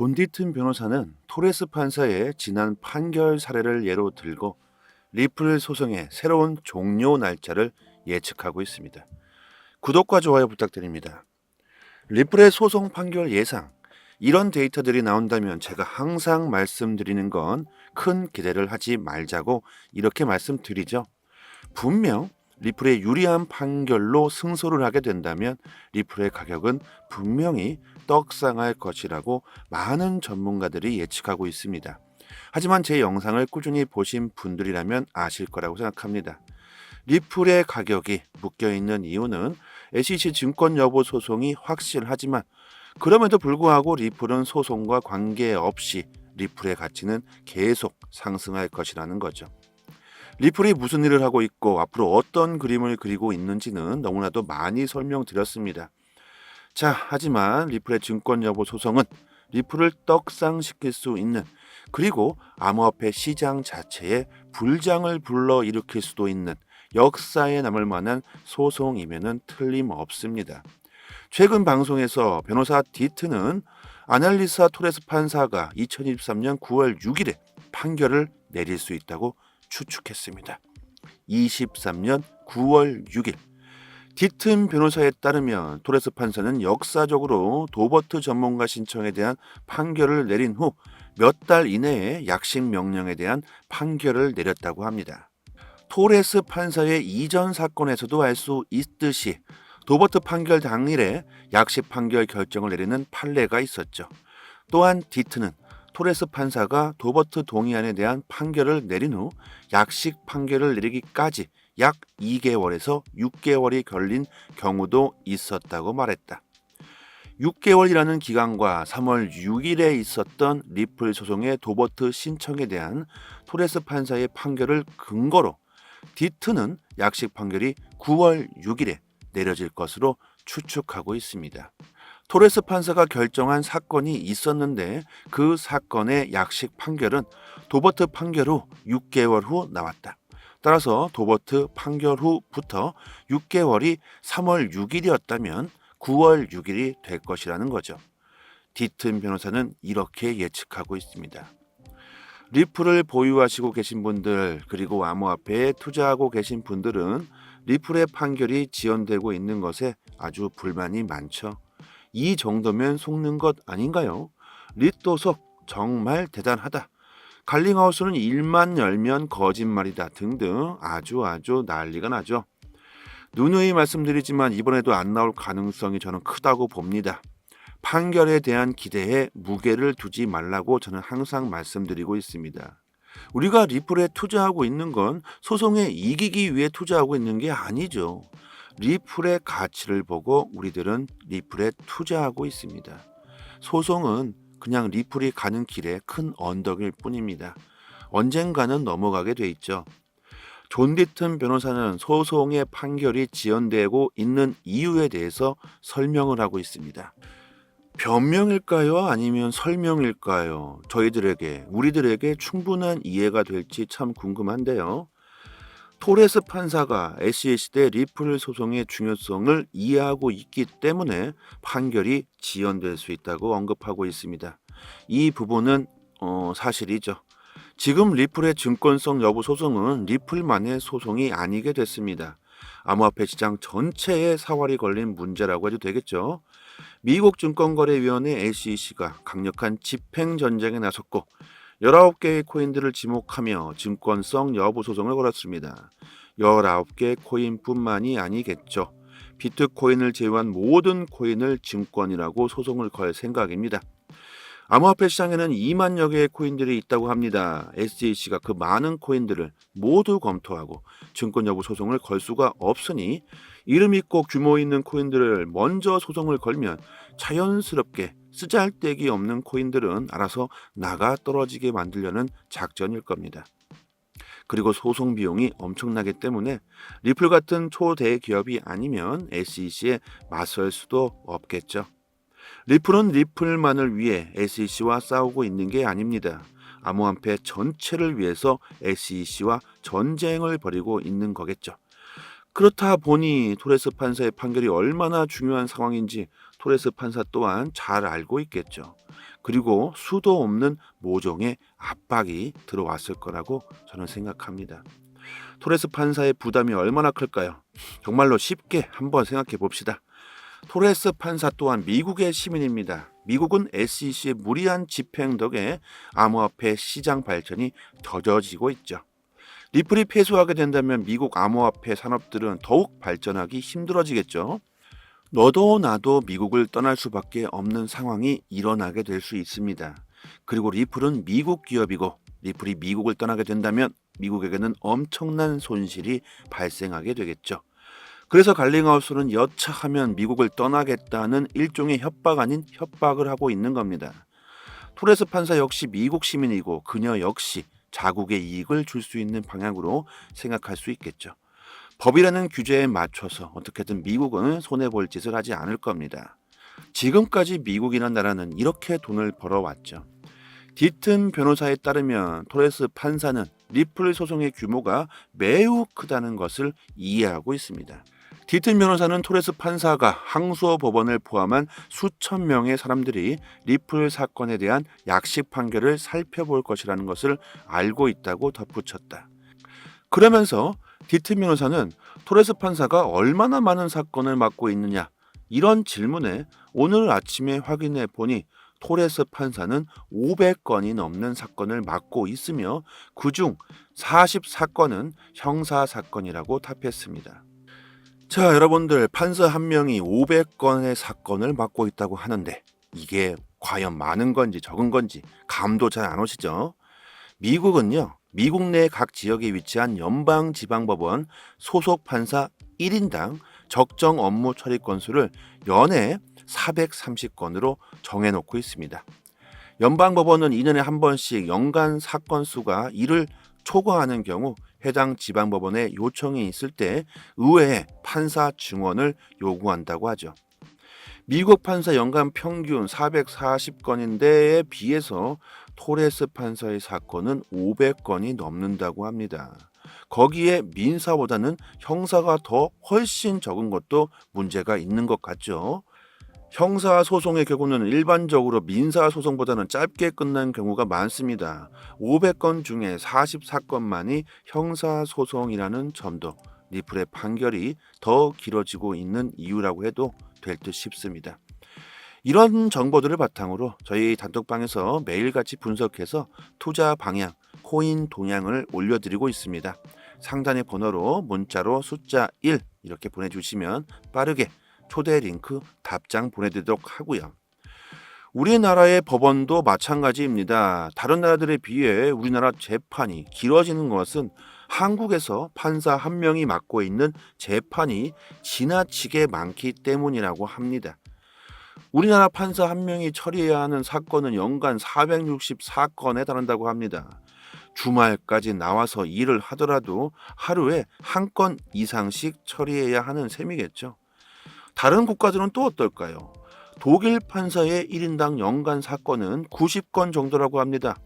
존 디튼 변호사는 토레스 판사의 지난 판결 사례를 예로 들고 리플 소송의 새로운 종료 날짜를 예측하고 있습니다. 구독과 좋아요 부탁드립니다. 리플의 소송 판결 예상. 이런 데이터들이 나온다면 제가 항상 말씀드리는 건 큰 기대를 하지 말자고 이렇게 말씀드리죠. 분명 리플의 유리한 판결로 승소를 하게 된다면 리플의 가격은 분명히 떡상할 것이라고 많은 전문가들이 예측하고 있습니다. 하지만 제 영상을 꾸준히 보신 분들이라면 아실 거라고 생각합니다. 리플의 가격이 묶여있는 이유는 SEC 증권 여부 소송이 확실하지만 그럼에도 불구하고 리플은 소송과 관계없이 리플의 가치는 계속 상승할 것이라는 거죠. 리플이 무슨 일을 하고 있고 앞으로 어떤 그림을 그리고 있는지는 너무나도 많이 설명드렸습니다. 자, 하지만 리플의 증권 여부 소송은 리플을 떡상시킬 수 있는, 그리고 암호화폐 시장 자체에 불장을 불러일으킬 수도 있는 역사에 남을 만한 소송이면은 틀림없습니다. 최근 방송에서 변호사 디트는 아날리사 토레스 판사가 2023년 9월 6일에 판결을 내릴 수 있다고 추측했습니다. 23년 9월 6일. 디튼 변호사에 따르면 토레스 판사는 역사적으로 도버트 전문가 신청에 대한 판결을 내린 후 몇 달 이내에 약식 명령에 대한 판결을 내렸다고 합니다. 토레스 판사의 이전 사건에서도 알 수 있듯이 도버트 판결 당일에 약식 판결 결정을 내리는 판례가 있었죠. 또한 디트는 토레스 판사가 도버트 동의안에 대한 판결을 내린 후 약식 판결을 내리기까지 약 2개월에서 6개월이 걸린 경우도 있었다고 말했다. 6개월이라는 기간과 3월 6일에 있었던 리플 소송의 도버트 신청에 대한 토레스 판사의 판결을 근거로 디트는 약식 판결이 9월 6일에 내려질 것으로 추측하고 있습니다. 토레스 판사가 결정한 사건이 있었는데 그 사건의 약식 판결은 도버트 판결 후 6개월 후 나왔다. 따라서 도버트 판결 후부터 6개월이 3월 6일이었다면 9월 6일이 될 것이라는 거죠. 디튼 변호사는 이렇게 예측하고 있습니다. 리플을 보유하시고 계신 분들, 그리고 암호화폐에 투자하고 계신 분들은 리플의 판결이 지연되고 있는 것에 아주 불만이 많죠. 이 정도면 속는 것 아닌가요? 리또석 정말 대단하다. 갈링하우스는 일만 열면 거짓말이다 등등 아주 난리가 나죠. 누누이 말씀드리지만 이번에도 안 나올 가능성이 저는 크다고 봅니다. 판결에 대한 기대에 무게를 두지 말라고 저는 항상 말씀드리고 있습니다. 우리가 리플에 투자하고 있는 건 소송에 이기기 위해 투자하고 있는 게 아니죠. 리플의 가치를 보고 우리들은 리플에 투자하고 있습니다. 소송은 그냥 리플이 가는 길에 큰 언덕일 뿐입니다. 언젠가는 넘어가게 돼 있죠. 존 디튼 변호사는 소송의 판결이 지연되고 있는 이유에 대해서 설명을 하고 있습니다. 변명일까요? 아니면 설명일까요? 우리들에게 충분한 이해가 될지 참 궁금한데요. 토레스 판사가 SEC 대 리플 소송의 중요성을 이해하고 있기 때문에 판결이 지연될 수 있다고 언급하고 있습니다. 이 부분은 사실이죠. 지금 리플의 증권성 여부 소송은 리플만의 소송이 아니게 됐습니다. 암호화폐 시장 전체에 사활이 걸린 문제라고 해도 되겠죠. 미국 증권거래위원회 SEC가 강력한 집행전쟁에 나섰고 19개의 코인들을 지목하며 증권성 여부 소송을 걸었습니다. 19개 코인뿐만이 아니겠죠. 비트코인을 제외한 모든 코인을 증권이라고 소송을 걸 생각입니다. 암호화폐 시장에는 2만여 개의 코인들이 있다고 합니다. SEC가 그 많은 코인들을 모두 검토하고 증권 여부 소송을 걸 수가 없으니 이름 있고 규모 있는 코인들을 먼저 소송을 걸면 자연스럽게 쓰잘데기 없는 코인들은 알아서 나가 떨어지게 만들려는 작전일 겁니다. 그리고 소송 비용이 엄청나기 때문에 리플 같은 초대기업이 아니면 SEC에 맞설 수도 없겠죠. 리플은 리플만을 위해 SEC와 싸우고 있는 게 아닙니다. 암호화폐 전체를 위해서 SEC와 전쟁을 벌이고 있는 거겠죠. 그렇다 보니 토레스 판사의 판결이 얼마나 중요한 상황인지 토레스 판사 또한 잘 알고 있겠죠. 그리고 수도 없는 모종의 압박이 들어왔을 거라고 저는 생각합니다. 토레스 판사의 부담이 얼마나 클까요? 정말로 쉽게 한번 생각해 봅시다. 토레스 판사 또한 미국의 시민입니다. 미국은 SEC의 무리한 집행 덕에 암호화폐 시장 발전이 더뎌지고 있죠. 리플이 패소하게 된다면 미국 암호화폐 산업들은 더욱 발전하기 힘들어지겠죠. 너도 나도 미국을 떠날 수밖에 없는 상황이 일어나게 될 수 있습니다. 그리고 리플은 미국 기업이고 리플이 미국을 떠나게 된다면 미국에게는 엄청난 손실이 발생하게 되겠죠. 그래서 갈링하우스는 여차하면 미국을 떠나겠다는 일종의 협박 아닌 협박을 하고 있는 겁니다. 토레스 판사 역시 미국 시민이고 그녀 역시 자국의 이익을 줄 수 있는 방향으로 생각할 수 있겠죠. 법이라는 규제에 맞춰서 어떻게든 미국은 손해볼 짓을 하지 않을 겁니다. 지금까지 미국이라는 나라는 이렇게 돈을 벌어왔죠. 디튼 변호사에 따르면 토레스 판사는 리플 소송의 규모가 매우 크다는 것을 이해하고 있습니다. 디튼 변호사는 토레스 판사가 항소어 법원을 포함한 수천 명의 사람들이 리플 사건에 대한 약식 판결을 살펴볼 것이라는 것을 알고 있다고 덧붙였다. 그러면서 디튼 변호사는 토레스 판사가 얼마나 많은 사건을 맡고 있느냐 이런 질문에 오늘 아침에 확인해 보니 토레스 판사는 500건이 넘는 사건을 맡고 있으며 그중 44건은 형사 사건이라고 답했습니다. 자, 여러분들 판사 한 명이 500건의 사건을 맡고 있다고 하는데 이게 과연 많은 건지 적은 건지 감도 잘 안 오시죠? 미국은요. 미국 내 각 지역에 위치한 연방지방법원 소속 판사 1인당 적정 업무 처리 건수를 연에 430건으로 정해놓고 있습니다. 연방법원은 2년에 한 번씩 연간 사건 수가 이를 초과하는 경우 해당 지방법원에 요청이 있을 때 의회에 판사 증언을 요구한다고 하죠. 미국 판사 연간 평균 440건인데에 비해서 토레스 판사의 사건은 500건이 넘는다고 합니다. 거기에 민사보다는 형사가 더 훨씬 적은 것도 문제가 있는 것 같죠. 형사소송의 경우는 일반적으로 민사소송보다는 짧게 끝난 경우가 많습니다. 500건 중에 44건만이 형사소송이라는 점도 리플의 판결이 더 길어지고 있는 이유라고 해도 될 듯 싶습니다. 이런 정보들을 바탕으로 저희 단톡방에서 매일같이 분석해서 투자 방향, 코인 동향을 올려드리고 있습니다. 상단의 번호로 문자로 숫자 1 이렇게 보내주시면 빠르게 초대 링크 답장 보내드리도록 하고요. 우리나라의 법원도 마찬가지입니다. 다른 나라들에 비해 우리나라 재판이 길어지는 것은 한국에서 판사 한 명이 맡고 있는 재판이 지나치게 많기 때문이라고 합니다. 우리나라 판사 한 명이 처리해야 하는 사건은 연간 464건에 달한다고 합니다. 주말까지 나와서 일을 하더라도 하루에 한 건 이상씩 처리해야 하는 셈이겠죠. 다른 국가들은 또 어떨까요? 독일 판사의 1인당 연간 사건은 90건 정도라고 합니다.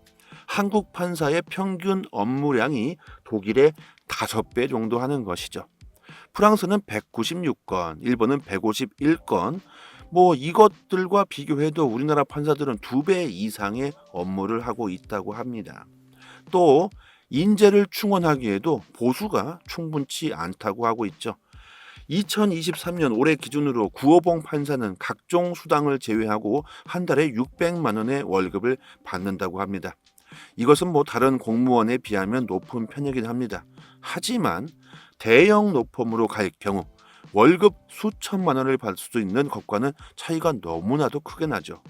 한국 판사의 평균 업무량이 독일의 5배 정도 하는 것이죠. 프랑스는 196건, 일본은 151건, 이것들과 비교해도 우리나라 판사들은 2배 이상의 업무를 하고 있다고 합니다. 또 인재를 충원하기에도 보수가 충분치 않다고 하고 있죠. 2023년 올해 기준으로 구호봉 판사는 각종 수당을 제외하고 한 달에 600만 원의 월급을 받는다고 합니다. 이것은 다른 공무원에 비하면 높은 편이긴 합니다. 하지만 대형 로펌으로 갈 경우 월급 수천만 원을 받을 수도 있는 것과는 차이가 너무나도 크게 나죠.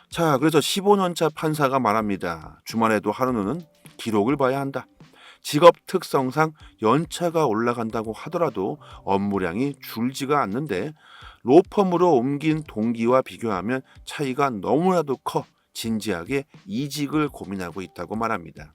자, 그래서 15년차 판사가 말합니다. 주말에도 하루는 기록을 봐야 한다. 직업 특성상 연차가 올라간다고 하더라도 업무량이 줄지가 않는데 로펌으로 옮긴 동기와 비교하면 차이가 너무나도 커 진지하게 이직을 고민하고 있다고 말합니다.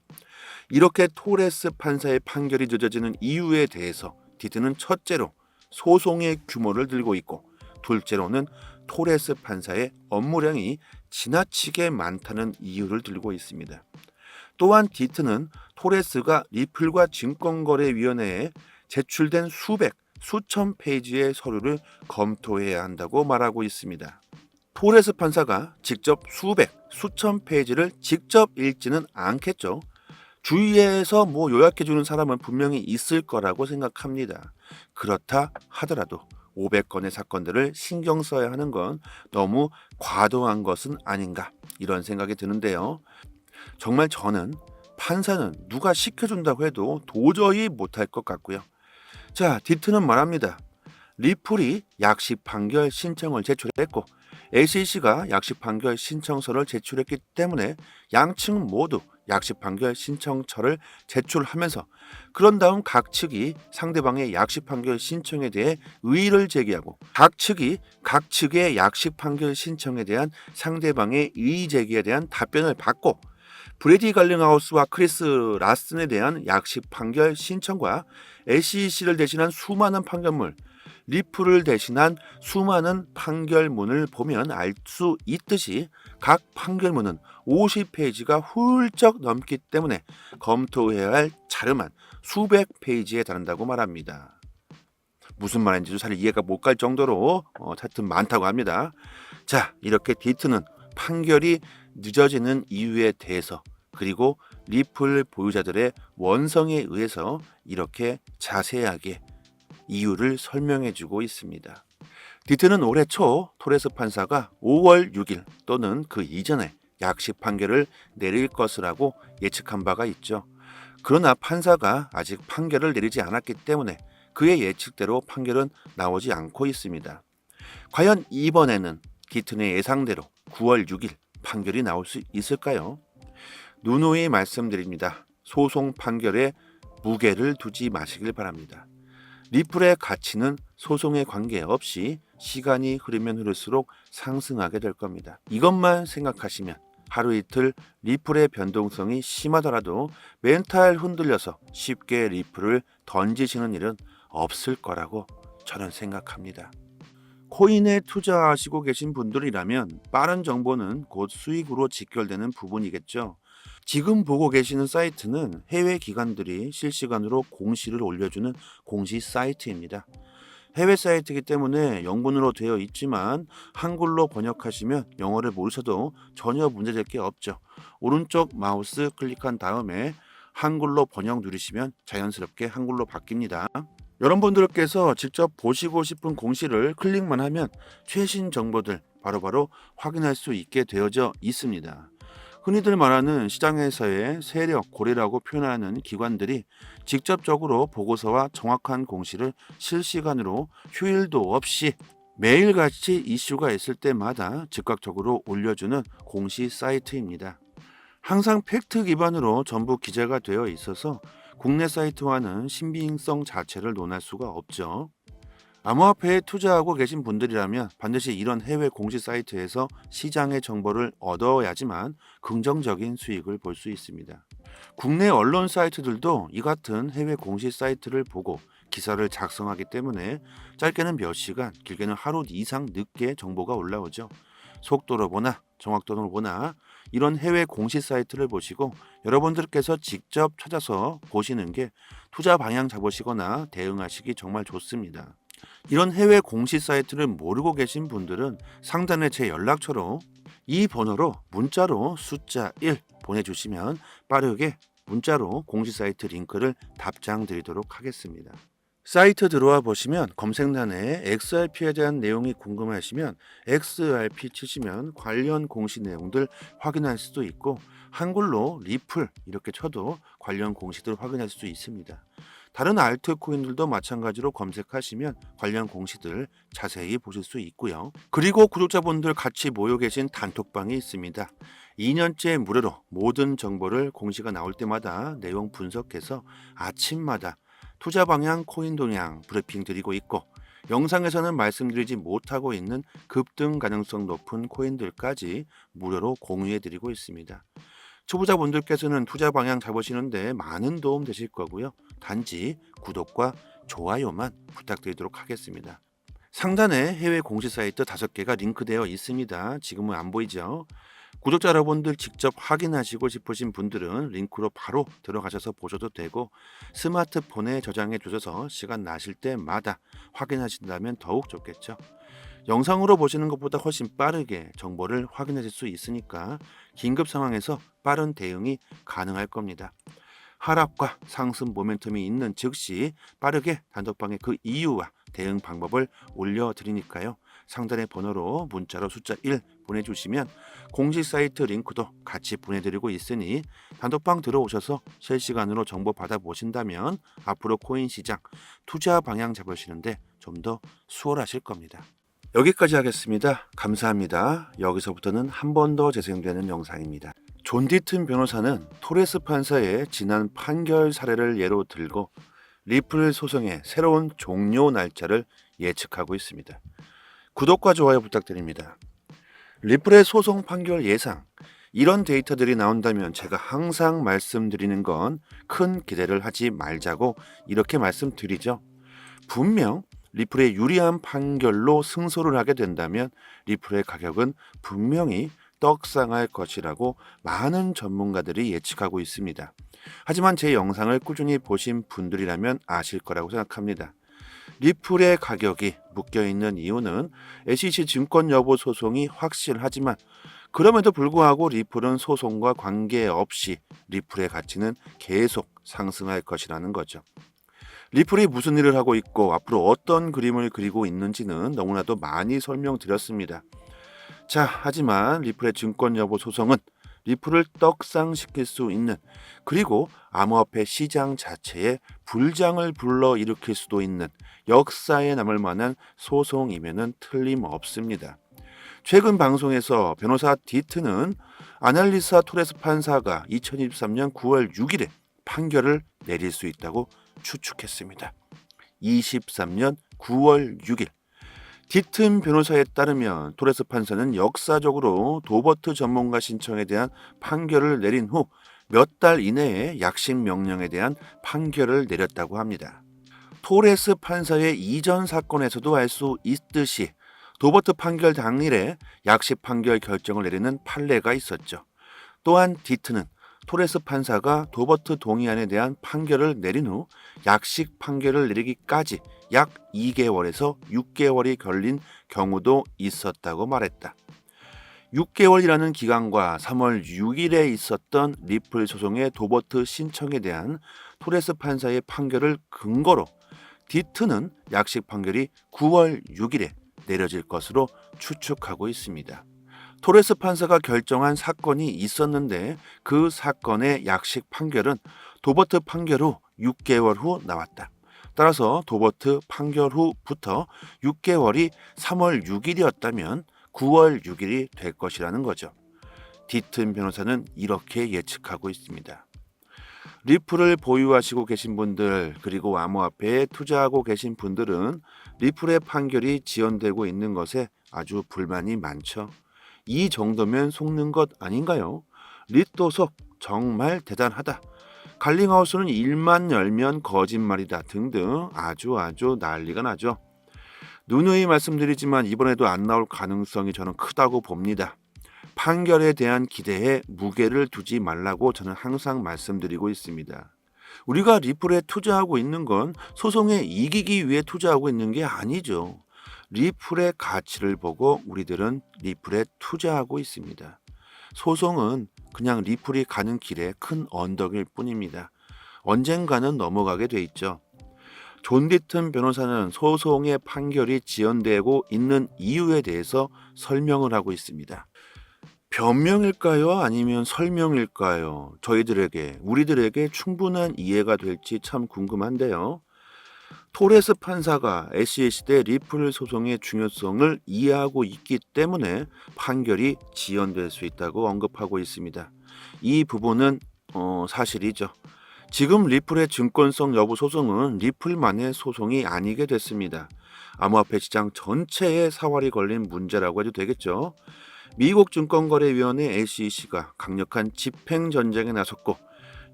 이렇게 토레스 판사의 판결이 늦어지는 이유에 대해서 디트는 첫째로 소송의 규모를 들고 있고 둘째로는 토레스 판사의 업무량이 지나치게 많다는 이유를 들고 있습니다. 또한 디트는 토레스가 리플과 증권거래위원회에 제출된 수천 페이지의 서류를 검토해야 한다고 말하고 있습니다. 토레스 판사가 직접 수백, 수천 페이지를 직접 읽지는 않겠죠. 주위에서 요약해주는 사람은 분명히 있을 거라고 생각합니다. 그렇다 하더라도 500건의 사건들을 신경 써야 하는 건 너무 과도한 것은 아닌가, 이런 생각이 드는데요. 정말 저는 판사는 누가 시켜준다고 해도 도저히 못할 것 같고요. 자, 디트는 말합니다. 리플이 약식 판결 신청을 제출했고 ACC가 약식 판결 신청서를 제출했기 때문에 양측 모두 약식 판결 신청서를 제출하면서 그런 다음 각 측이 상대방의 약식 판결 신청에 대해 의의를 제기하고 각 측이 각 측의 약식 판결 신청에 대한 상대방의 이의 제기에 대한 답변을 받고 브래디 갈링하우스와 크리스 라슨에 대한 약식 판결 신청과 ACC를 대신한 수많은 판결문, 리플을 대신한 수많은 판결문을 보면 알 수 있듯이 각 판결문은 50페이지가 훌쩍 넘기 때문에 검토해야 할 자료만 수백 페이지에 달한다고 말합니다. 무슨 말인지도 잘 이해가 못 갈 정도로 하여튼 많다고 합니다. 자, 이렇게 디트는 판결이 늦어지는 이유에 대해서 그리고 리플 보유자들의 원성에 의해서 이렇게 자세하게 이유를 설명해주고 있습니다. 디트는 올해 초 토레스 판사가 5월 6일 또는 그 이전에 약식 판결을 내릴 것이라고 예측한 바가 있죠. 그러나 판사가 아직 판결을 내리지 않았기 때문에 그의 예측대로 판결은 나오지 않고 있습니다. 과연 이번에는 디트의 예상대로 9월 6일 판결이 나올 수 있을까요? 누누이 말씀드립니다. 소송 판결에 무게를 두지 마시길 바랍니다. 리플의 가치는 소송에 관계없이 시간이 흐르면 흐를수록 상승하게 될 겁니다. 이것만 생각하시면 하루 이틀 리플의 변동성이 심하더라도 멘탈 흔들려서 쉽게 리플을 던지시는 일은 없을 거라고 저는 생각합니다. 코인에 투자하시고 계신 분들이라면 빠른 정보는 곧 수익으로 직결되는 부분이겠죠. 지금 보고 계시는 사이트는 해외 기관들이 실시간으로 공시를 올려주는 공시 사이트입니다. 해외 사이트이기 때문에 영문으로 되어 있지만 한글로 번역하시면 영어를 모르셔도 전혀 문제될 게 없죠. 오른쪽 마우스 클릭한 다음에 한글로 번역 누르시면 자연스럽게 한글로 바뀝니다. 여러분들께서 직접 보시고 싶은 공시를 클릭만 하면 최신 정보들 바로바로 확인할 수 있게 되어져 있습니다. 흔히들 말하는 시장에서의 세력, 고래라고 표현하는 기관들이 직접적으로 보고서와 정확한 공시를 실시간으로 휴일도 없이 매일같이 이슈가 있을 때마다 즉각적으로 올려주는 공시 사이트입니다. 항상 팩트 기반으로 전부 기재가 되어 있어서 국내 사이트와는 신빙성 자체를 논할 수가 없죠. 암호화폐에 투자하고 계신 분들이라면 반드시 이런 해외 공시 사이트에서 시장의 정보를 얻어야지만 긍정적인 수익을 볼 수 있습니다. 국내 언론 사이트들도 이 같은 해외 공시 사이트를 보고 기사를 작성하기 때문에 짧게는 몇 시간, 길게는 하루 이상 늦게 정보가 올라오죠. 속도로 보나 정확도로 보나 이런 해외 공시 사이트를 보시고 여러분들께서 직접 찾아서 보시는 게 투자 방향 잡으시거나 대응하시기 정말 좋습니다. 이런 해외 공시 사이트를 모르고 계신 분들은 상단에 제 연락처로 이 번호로 문자로 숫자 1 보내주시면 빠르게 문자로 공시 사이트 링크를 답장 드리도록 하겠습니다. 사이트 들어와 보시면 검색란에 XRP에 대한 내용이 궁금하시면 XRP 치시면 관련 공시 내용들 확인할 수도 있고 한글로 리플 이렇게 쳐도 관련 공시들 확인할 수 있습니다. 다른 알트코인들도 마찬가지로 검색하시면 관련 공시들 자세히 보실 수 있고요. 그리고 구독자분들 같이 모여 계신 단톡방이 있습니다. 2년째 무료로 모든 정보를 공시가 나올 때마다 내용 분석해서 아침마다 투자 방향, 코인 동향 브리핑 드리고 있고 영상에서는 말씀드리지 못하고 있는 급등 가능성 높은 코인들까지 무료로 공유해 드리고 있습니다. 초보자분들께서는 투자 방향 잡으시는데 많은 도움 되실 거고요. 단지 구독과 좋아요만 부탁드리도록 하겠습니다. 상단에 해외 공시 사이트 5개가 링크되어 있습니다. 지금은 안 보이죠? 구독자 여러분들 직접 확인하시고 싶으신 분들은 링크로 바로 들어가셔서 보셔도 되고 스마트폰에 저장해 두셔서 시간 나실 때마다 확인하신다면 더욱 좋겠죠. 영상으로 보시는 것보다 훨씬 빠르게 정보를 확인하실 수 있으니까 긴급 상황에서 빠른 대응이 가능할 겁니다. 하락과 상승 모멘텀이 있는 즉시 빠르게 단톡방에 그 이유와 대응 방법을 올려드리니까요. 상단의 번호로 문자로 숫자 1 보내주시면 공식 사이트 링크도 같이 보내드리고 있으니 단톡방 들어오셔서 실시간으로 정보 받아보신다면 앞으로 코인 시장 투자 방향 잡으시는데 좀 더 수월하실 겁니다. 여기까지 하겠습니다. 감사합니다. 여기서부터는 한 번 더 재생되는 영상입니다. 존 디튼 변호사는 토레스 판사의 지난 판결 사례를 예로 들고 리플 소송의 새로운 종료 날짜를 예측하고 있습니다. 구독과 좋아요 부탁드립니다. 리플의 소송 판결 예상, 이런 데이터들이 나온다면 제가 항상 말씀드리는 건 큰 기대를 하지 말자고 이렇게 말씀드리죠. 분명 리플의 유리한 판결로 승소를 하게 된다면 리플의 가격은 분명히 떡상할 것이라고 많은 전문가들이 예측하고 있습니다. 하지만 제 영상을 꾸준히 보신 분들이라면 아실 거라고 생각합니다. 리플의 가격이 묶여있는 이유는 SEC 증권 여부 소송이 확실하지만 그럼에도 불구하고 리플은 소송과 관계없이 리플의 가치는 계속 상승할 것이라는 거죠. 리플이 무슨 일을 하고 있고 앞으로 어떤 그림을 그리고 있는지는 너무나도 많이 설명드렸습니다. 자, 하지만 리플의 증권 여부 소송은 리플을 떡상시킬 수 있는, 그리고 암호화폐 시장 자체에 불장을 불러일으킬 수도 있는 역사에 남을 만한 소송이면은 틀림없습니다. 최근 방송에서 변호사 디트는 아날리사 토레스 판사가 2023년 9월 6일에 판결을 내릴 수 있다고 추측했습니다. 23년 9월 6일. 디튼 변호사에 따르면 토레스 판사는 역사적으로 도버트 전문가 신청에 대한 판결을 내린 후 몇 달 이내에 약식 명령에 대한 판결을 내렸다고 합니다. 토레스 판사의 이전 사건에서도 알 수 있듯이 도버트 판결 당일에 약식 판결 결정을 내리는 판례가 있었죠. 또한 디트는 토레스 판사가 도버트 동의안에 대한 판결을 내린 후 약식 판결을 내리기까지 약 2개월에서 6개월이 걸린 경우도 있었다고 말했다. 6개월이라는 기간과 3월 6일에 있었던 리플 소송의 도버트 신청에 대한 토레스 판사의 판결을 근거로 디트는 약식 판결이 9월 6일에 내려질 것으로 추측하고 있습니다. 토레스 판사가 결정한 사건이 있었는데 그 사건의 약식 판결은 도버트 판결 후 6개월 후 나왔다. 따라서 도버트 판결 후부터 6개월이 3월 6일이었다면 9월 6일이 될 것이라는 거죠. 디튼 변호사는 이렇게 예측하고 있습니다. 리플을 보유하시고 계신 분들, 그리고 암호화폐에 투자하고 계신 분들은 리플의 판결이 지연되고 있는 것에 아주 불만이 많죠. 이 정도면 속는 것 아닌가요? 리또석 정말 대단하다. 갈링하우스는 일만 열면 거짓말이다 등등 아주 난리가 나죠. 누누이 말씀드리지만 이번에도 안 나올 가능성이 저는 크다고 봅니다. 판결에 대한 기대에 무게를 두지 말라고 저는 항상 말씀드리고 있습니다. 우리가 리플에 투자하고 있는 건 소송에 이기기 위해 투자하고 있는 게 아니죠. 리플의 가치를 보고 우리들은 리플에 투자하고 있습니다. 소송은 그냥 리플이 가는 길에 큰 언덕일 뿐입니다. 언젠가는 넘어가게 돼 있죠. 존 디튼 변호사는 소송의 판결이 지연되고 있는 이유에 대해서 설명을 하고 있습니다. 변명일까요? 아니면 설명일까요? 우리들에게 충분한 이해가 될지 참 궁금한데요. 토레스 판사가 SEC 대 리플 소송의 중요성을 이해하고 있기 때문에 판결이 지연될 수 있다고 언급하고 있습니다. 이 부분은 사실이죠. 지금 리플의 증권성 여부 소송은 리플만의 소송이 아니게 됐습니다. 암호화폐 시장 전체에 사활이 걸린 문제라고 해도 되겠죠. 미국 증권거래위원회 SEC가 강력한 집행전쟁에 나섰고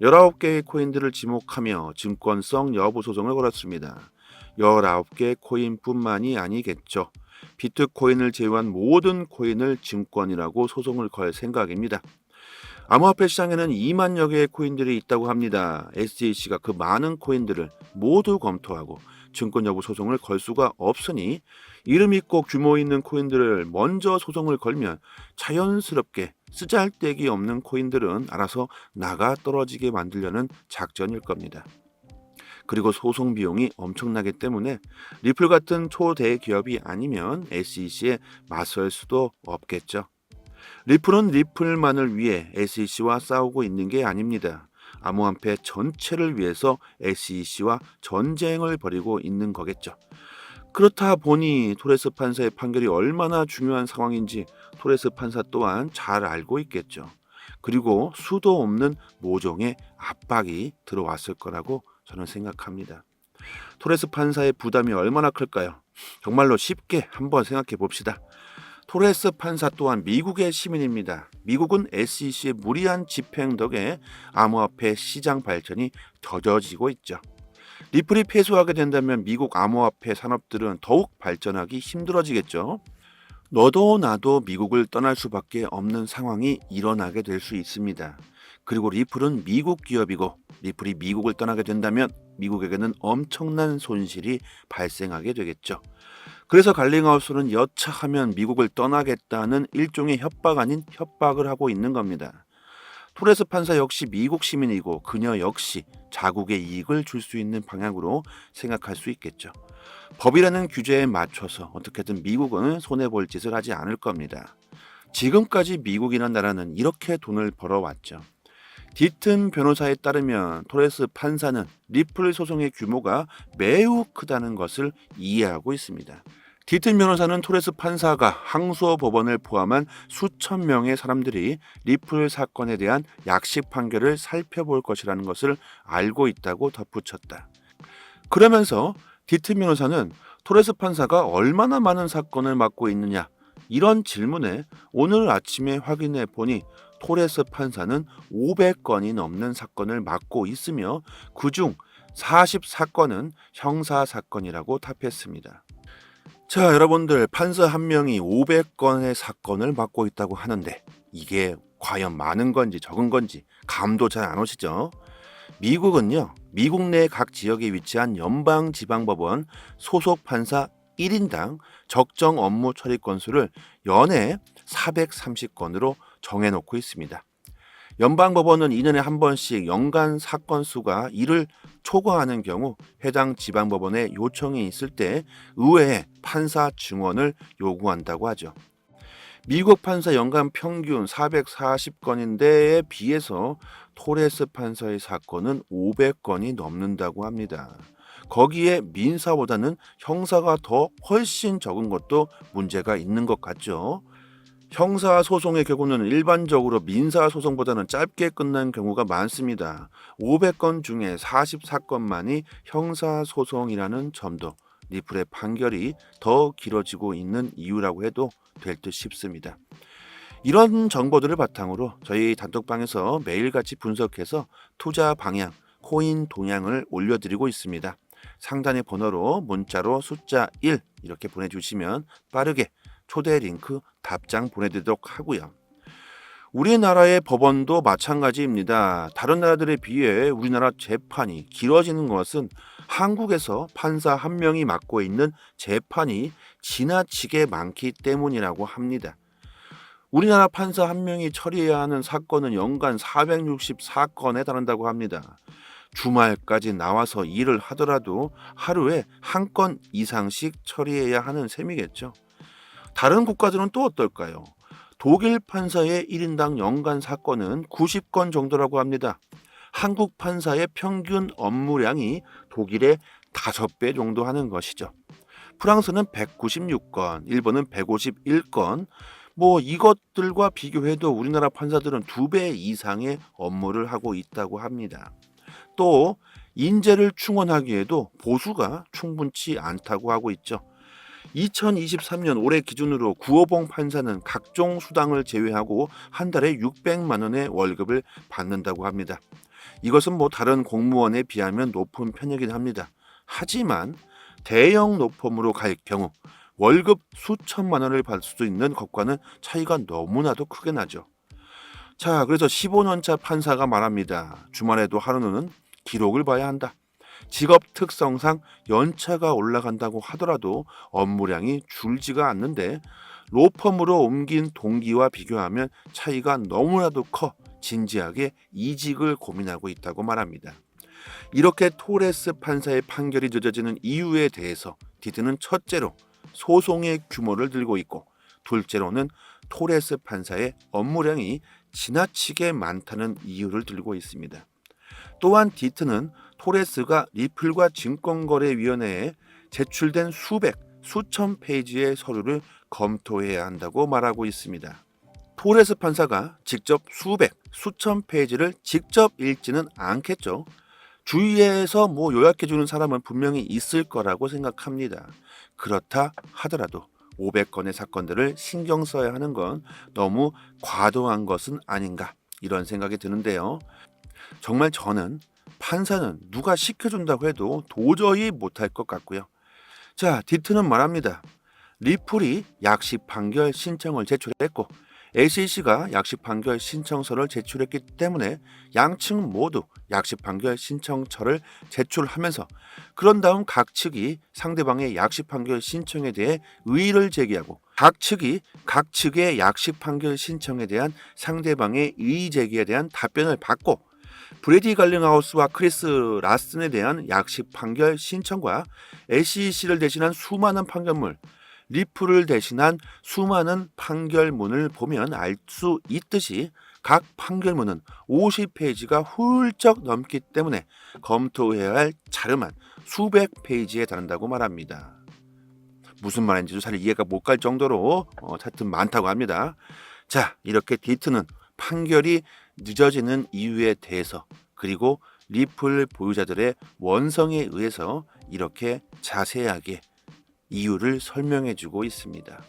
19개의 코인들을 지목하며 증권성 여부 소송을 걸었습니다. 19개 코인뿐만이 아니겠죠. 비트코인을 제외한 모든 코인을 증권이라고 소송을 걸 생각입니다. 암호화폐 시장에는 2만여 개의 코인들이 있다고 합니다. SEC가 그 많은 코인들을 모두 검토하고 증권 여부 소송을 걸 수가 없으니 이름 있고 규모 있는 코인들을 먼저 소송을 걸면 자연스럽게 쓰잘데기 없는 코인들은 알아서 나가 떨어지게 만들려는 작전일 겁니다. 그리고 소송 비용이 엄청나기 때문에 리플 같은 초대 기업이 아니면 SEC에 맞설 수도 없겠죠. 리플은 리플만을 위해 SEC와 싸우고 있는 게 아닙니다. 암호화폐 전체를 위해서 SEC와 전쟁을 벌이고 있는 거겠죠. 그렇다 보니 토레스 판사의 판결이 얼마나 중요한 상황인지 토레스 판사 또한 잘 알고 있겠죠. 그리고 수도 없는 모종의 압박이 들어왔을 거라고 저는 생각합니다. 토레스 판사의 부담이 얼마나 클까요? 정말로 쉽게 한번 생각해 봅시다. 토레스 판사 또한 미국의 시민입니다. 미국은 SEC의 무리한 집행 덕에 암호화폐 시장 발전이 더뎌지고 있죠. 리플이 폐수하게 된다면 미국 암호화폐 산업들은 더욱 발전하기 힘들어지겠죠. 너도 나도 미국을 떠날 수밖에 없는 상황이 일어나게 될 수 있습니다. 그리고 리플은 미국 기업이고 리플이 미국을 떠나게 된다면 미국에게는 엄청난 손실이 발생하게 되겠죠. 그래서 갈링하우스는 여차하면 미국을 떠나겠다는 일종의 협박 아닌 협박을 하고 있는 겁니다. 토레스 판사 역시 미국 시민이고 그녀 역시 자국의 이익을 줄 수 있는 방향으로 생각할 수 있겠죠. 법이라는 규제에 맞춰서 어떻게든 미국은 손해볼 짓을 하지 않을 겁니다. 지금까지 미국이라는 나라는 이렇게 돈을 벌어왔죠. 디튼 변호사에 따르면 토레스 판사는 리플 소송의 규모가 매우 크다는 것을 이해하고 있습니다. 디튼 변호사는 토레스 판사가 항소 법원을 포함한 수천 명의 사람들이 리플 사건에 대한 약식 판결을 살펴볼 것이라는 것을 알고 있다고 덧붙였다. 그러면서 디튼 변호사는 토레스 판사가 얼마나 많은 사건을 맡고 있느냐 이런 질문에 오늘 아침에 확인해 보니 토레스 판사는 500건이 넘는 사건을 맡고 있으며 그중 44건은 형사사건이라고 답했습니다. 자, 여러분들 판사 한 명이 500건의 사건을 맡고 있다고 하는데 이게 과연 많은 건지 적은 건지 감도 잘 안 오시죠? 미국은요, 미국 내 각 지역에 위치한 연방지방법원 소속 판사 1인당 적정 업무 처리 건수를 연에 430건으로 정해놓고 있습니다. 연방법원은 2년에 한 번씩 연간 사건 수가 이를 초과하는 경우 해당 지방법원에 요청이 있을 때 의회에 판사 증언을 요구한다고 하죠. 미국 판사 연간 평균 440건인데에 비해서 토레스 판사의 사건은 500건이 넘는다고 합니다. 거기에 민사보다는 형사가 더 훨씬 적은 것도 문제가 있는 것 같죠. 형사소송의 경우는 일반적으로 민사소송보다는 짧게 끝난 경우가 많습니다. 500건 중에 44건만이 형사소송이라는 점도 리플의 판결이 더 길어지고 있는 이유라고 해도 될 듯 싶습니다. 이런 정보들을 바탕으로 저희 단톡방에서 매일같이 분석해서 투자 방향, 코인 동향을 올려드리고 있습니다. 상단의 번호로 문자로 숫자 1 이렇게 보내주시면 빠르게 초대 링크 답장 보내드리도록 하고요. 우리나라의 법원도 마찬가지입니다. 다른 나라들에 비해 우리나라 재판이 길어지는 것은 한국에서 판사 한 명이 맡고 있는 재판이 지나치게 많기 때문이라고 합니다. 우리나라 판사 한 명이 처리해야 하는 사건은 연간 464건에 달한다고 합니다. 주말까지 나와서 일을 하더라도 하루에 한 건 이상씩 처리해야 하는 셈이겠죠. 다른 국가들은 또 어떨까요? 독일 판사의 1인당 연간 사건은 90건 정도라고 합니다. 한국 판사의 평균 업무량이 독일의 5배 정도 하는 것이죠. 프랑스는 196건, 일본은 151건, 이것들과 비교해도 우리나라 판사들은 2배 이상의 업무를 하고 있다고 합니다. 또 인재를 충원하기에도 보수가 충분치 않다고 하고 있죠. 2023년 올해 기준으로 구호봉 판사는 각종 수당을 제외하고 한 달에 600만 원의 월급을 받는다고 합니다. 이것은 다른 공무원에 비하면 높은 편이긴 합니다. 하지만 대형 로펌으로 갈 경우 월급 수천만 원을 받을 수 있는 것과는 차이가 너무나도 크게 나죠. 자, 그래서 15년차 판사가 말합니다. 주말에도 하루는 기록을 봐야 한다. 직업 특성상 연차가 올라간다고 하더라도 업무량이 줄지가 않는데 로펌으로 옮긴 동기와 비교하면 차이가 너무나도 커 진지하게 이직을 고민하고 있다고 말합니다. 이렇게 토레스 판사의 판결이 늦어지는 이유에 대해서 디드는 첫째로 소송의 규모를 들고 있고, 둘째로는 토레스 판사의 업무량이 지나치게 많다는 이유를 들고 있습니다. 또한 디트는 토레스가 리플과 증권거래위원회에 제출된 수천 페이지의 서류를 검토해야 한다고 말하고 있습니다. 토레스 판사가 직접 수천 페이지를 직접 읽지는 않겠죠. 주위에서 요약해주는 사람은 분명히 있을 거라고 생각합니다. 그렇다 하더라도 500건의 사건들을 신경 써야 하는 건 너무 과도한 것은 아닌가, 이런 생각이 드는데요. 정말 저는 판사는 누가 시켜준다고 해도 도저히 못할 것 같고요. 자, 디트는 말합니다. 리플이 약식 판결 신청을 제출했고 SEC가 약식 판결 신청서를 제출했기 때문에 양측 모두 약식 판결 신청서를 제출하면서, 그런 다음 각 측이 상대방의 약식 판결 신청에 대해 의의를 제기하고 각 측의 약식 판결 신청에 대한 상대방의 이의 제기에 대한 답변을 받고, 브래디 갈링하우스와 크리스 라슨에 대한 약식 판결 신청과 SEC를 대신한 수많은 판결문, 리플을 대신한 수많은 판결문을 보면 알 수 있듯이 각 판결문은 50페이지가 훌쩍 넘기 때문에 검토해야 할 자료만 수백 페이지에 달한다고 말합니다. 무슨 말인지도 잘 이해가 못 갈 정도로 하여튼 많다고 합니다. 자, 이렇게 디트는 판결이 늦어지는 이유에 대해서, 그리고 리플 보유자들의 원성에 의해서 이렇게 자세하게 이유를 설명해주고 있습니다.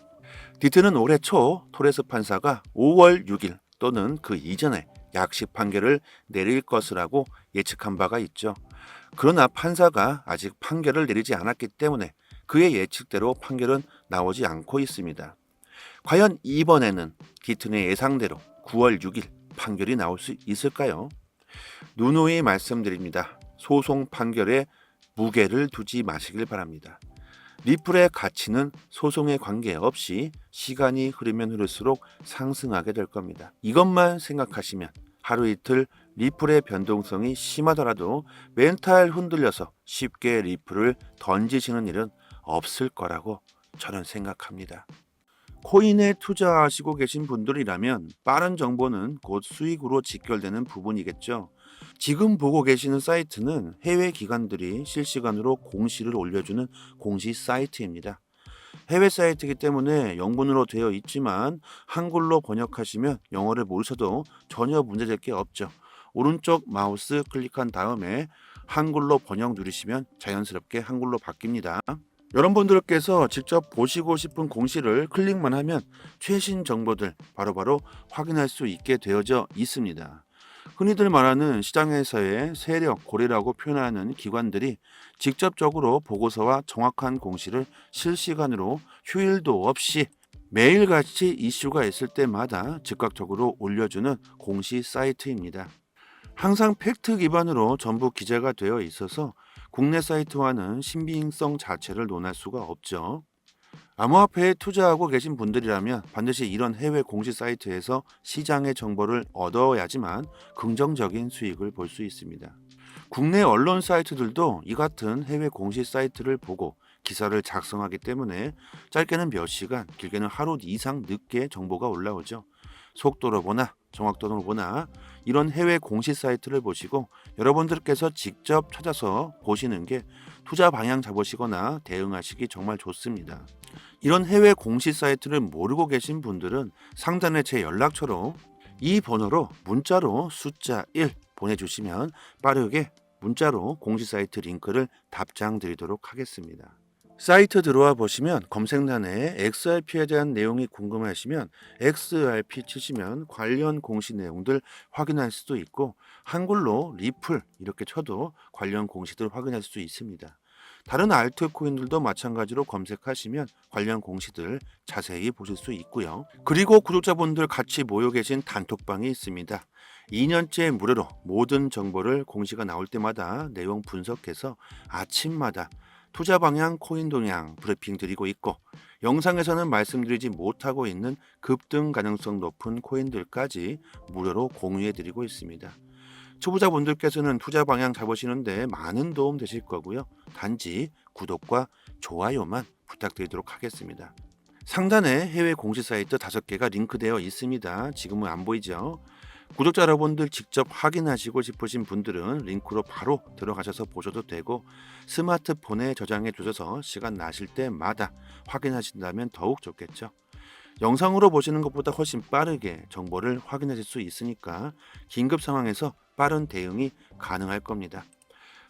디트는 올해 초 토레스 판사가 5월 6일 또는 그 이전에 약식 판결을 내릴 것이라고 예측한 바가 있죠. 그러나 판사가 아직 판결을 내리지 않았기 때문에 그의 예측대로 판결은 나오지 않고 있습니다. 과연 이번에는 디트의 예상대로 9월 6일 판결이 나올 수 있을까요? 누누이 말씀드립니다. 소송 판결에 무게를 두지 마시길 바랍니다. 리플의 가치는 소송에 관계없이 시간이 흐르면 흐를수록 상승하게 될 겁니다. 이것만 생각하시면 하루 이틀 리플의 변동성이 심하더라도 멘탈 흔들려서 쉽게 리플을 던지시는 일은 없을 거라고 저는 생각합니다. 코인에 투자하시고 계신 분들이라면 빠른 정보는 곧 수익으로 직결되는 부분이겠죠. 지금 보고 계시는 사이트는 해외 기관들이 실시간으로 공시를 올려주는 공시 사이트입니다. 해외 사이트이기 때문에 영문으로 되어 있지만 한글로 번역하시면 영어를 모르셔도 전혀 문제될 게 없죠. 오른쪽 마우스 클릭한 다음에 한글로 번역 누르시면 자연스럽게 한글로 바뀝니다. 여러분들께서 직접 보시고 싶은 공시를 클릭만 하면 최신 정보들 바로바로 확인할 수 있게 되어져 있습니다. 흔히들 말하는 시장에서의 세력, 고리라고 표현하는 기관들이 직접적으로 보고서와 정확한 공시를 실시간으로 휴일도 없이 매일같이 이슈가 있을 때마다 즉각적으로 올려주는 공시 사이트입니다. 항상 팩트 기반으로 전부 기재가 되어 있어서 국내 사이트와는 신빙성 자체를 논할 수가 없죠. 암호화폐에 투자하고 계신 분들이라면 반드시 이런 해외 공시 사이트에서 시장의 정보를 얻어야지만 긍정적인 수익을 볼 수 있습니다. 국내 언론 사이트들도 이 같은 해외 공시 사이트를 보고 기사를 작성하기 때문에 짧게는 몇 시간, 길게는 하루 이상 늦게 정보가 올라오죠. 속도로 보나 정확도로 보나 이런 해외 공시 사이트를 보시고 여러분들께서 직접 찾아서 보시는 게 투자 방향 잡으시거나 대응하시기 정말 좋습니다. 이런 해외 공시 사이트를 모르고 계신 분들은 상단에 제 연락처로 이 번호로 문자로 숫자 1 보내주시면 빠르게 문자로 공시 사이트 링크를 답장 드리도록 하겠습니다. 사이트 들어와 보시면 검색란에 XRP에 대한 내용이 궁금하시면 XRP 치시면 관련 공시 내용들 확인할 수도 있고 한글로 리플 이렇게 쳐도 관련 공시들 확인할 수 있습니다. 다른 알트코인들도 마찬가지로 검색하시면 관련 공시들 자세히 보실 수 있고요. 그리고 구독자분들 같이 모여 계신 단톡방이 있습니다. 2년째 무료로 모든 정보를 공시가 나올 때마다 내용 분석해서 아침마다 투자 방향, 코인 동향 브리핑 드리고 있고, 영상에서는 말씀드리지 못하고 있는 급등 가능성 높은 코인들까지 무료로 공유해 드리고 있습니다. 초보자분들께서는 투자 방향 잡으시는데 많은 도움 되실 거고요. 단지 구독과 좋아요만 부탁드리도록 하겠습니다. 상단에 해외 공시 사이트 5개가 링크되어 있습니다. 지금은 안 보이죠? 구독자 여러분들 직접 확인하시고 싶으신 분들은 링크로 바로 들어가셔서 보셔도 되고, 스마트폰에 저장해 두셔서 시간 나실 때마다 확인하신다면 더욱 좋겠죠. 영상으로 보시는 것보다 훨씬 빠르게 정보를 확인하실 수 있으니까 긴급 상황에서 빠른 대응이 가능할 겁니다.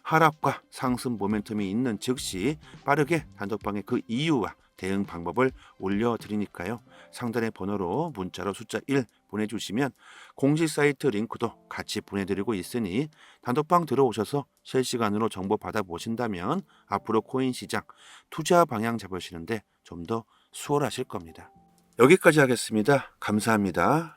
하락과 상승 모멘텀이 있는 즉시 빠르게 단톡방에 그 이유와 대응 방법을 올려드리니까요. 상단의 번호로 문자로 숫자 1 보내주시면 공식 사이트 링크도 같이 보내드리고 있으니 단톡방 들어오셔서 실시간으로 정보 받아보신다면 앞으로 코인 시장 투자 방향 잡으시는데 좀 더 수월하실 겁니다. 여기까지 하겠습니다. 감사합니다.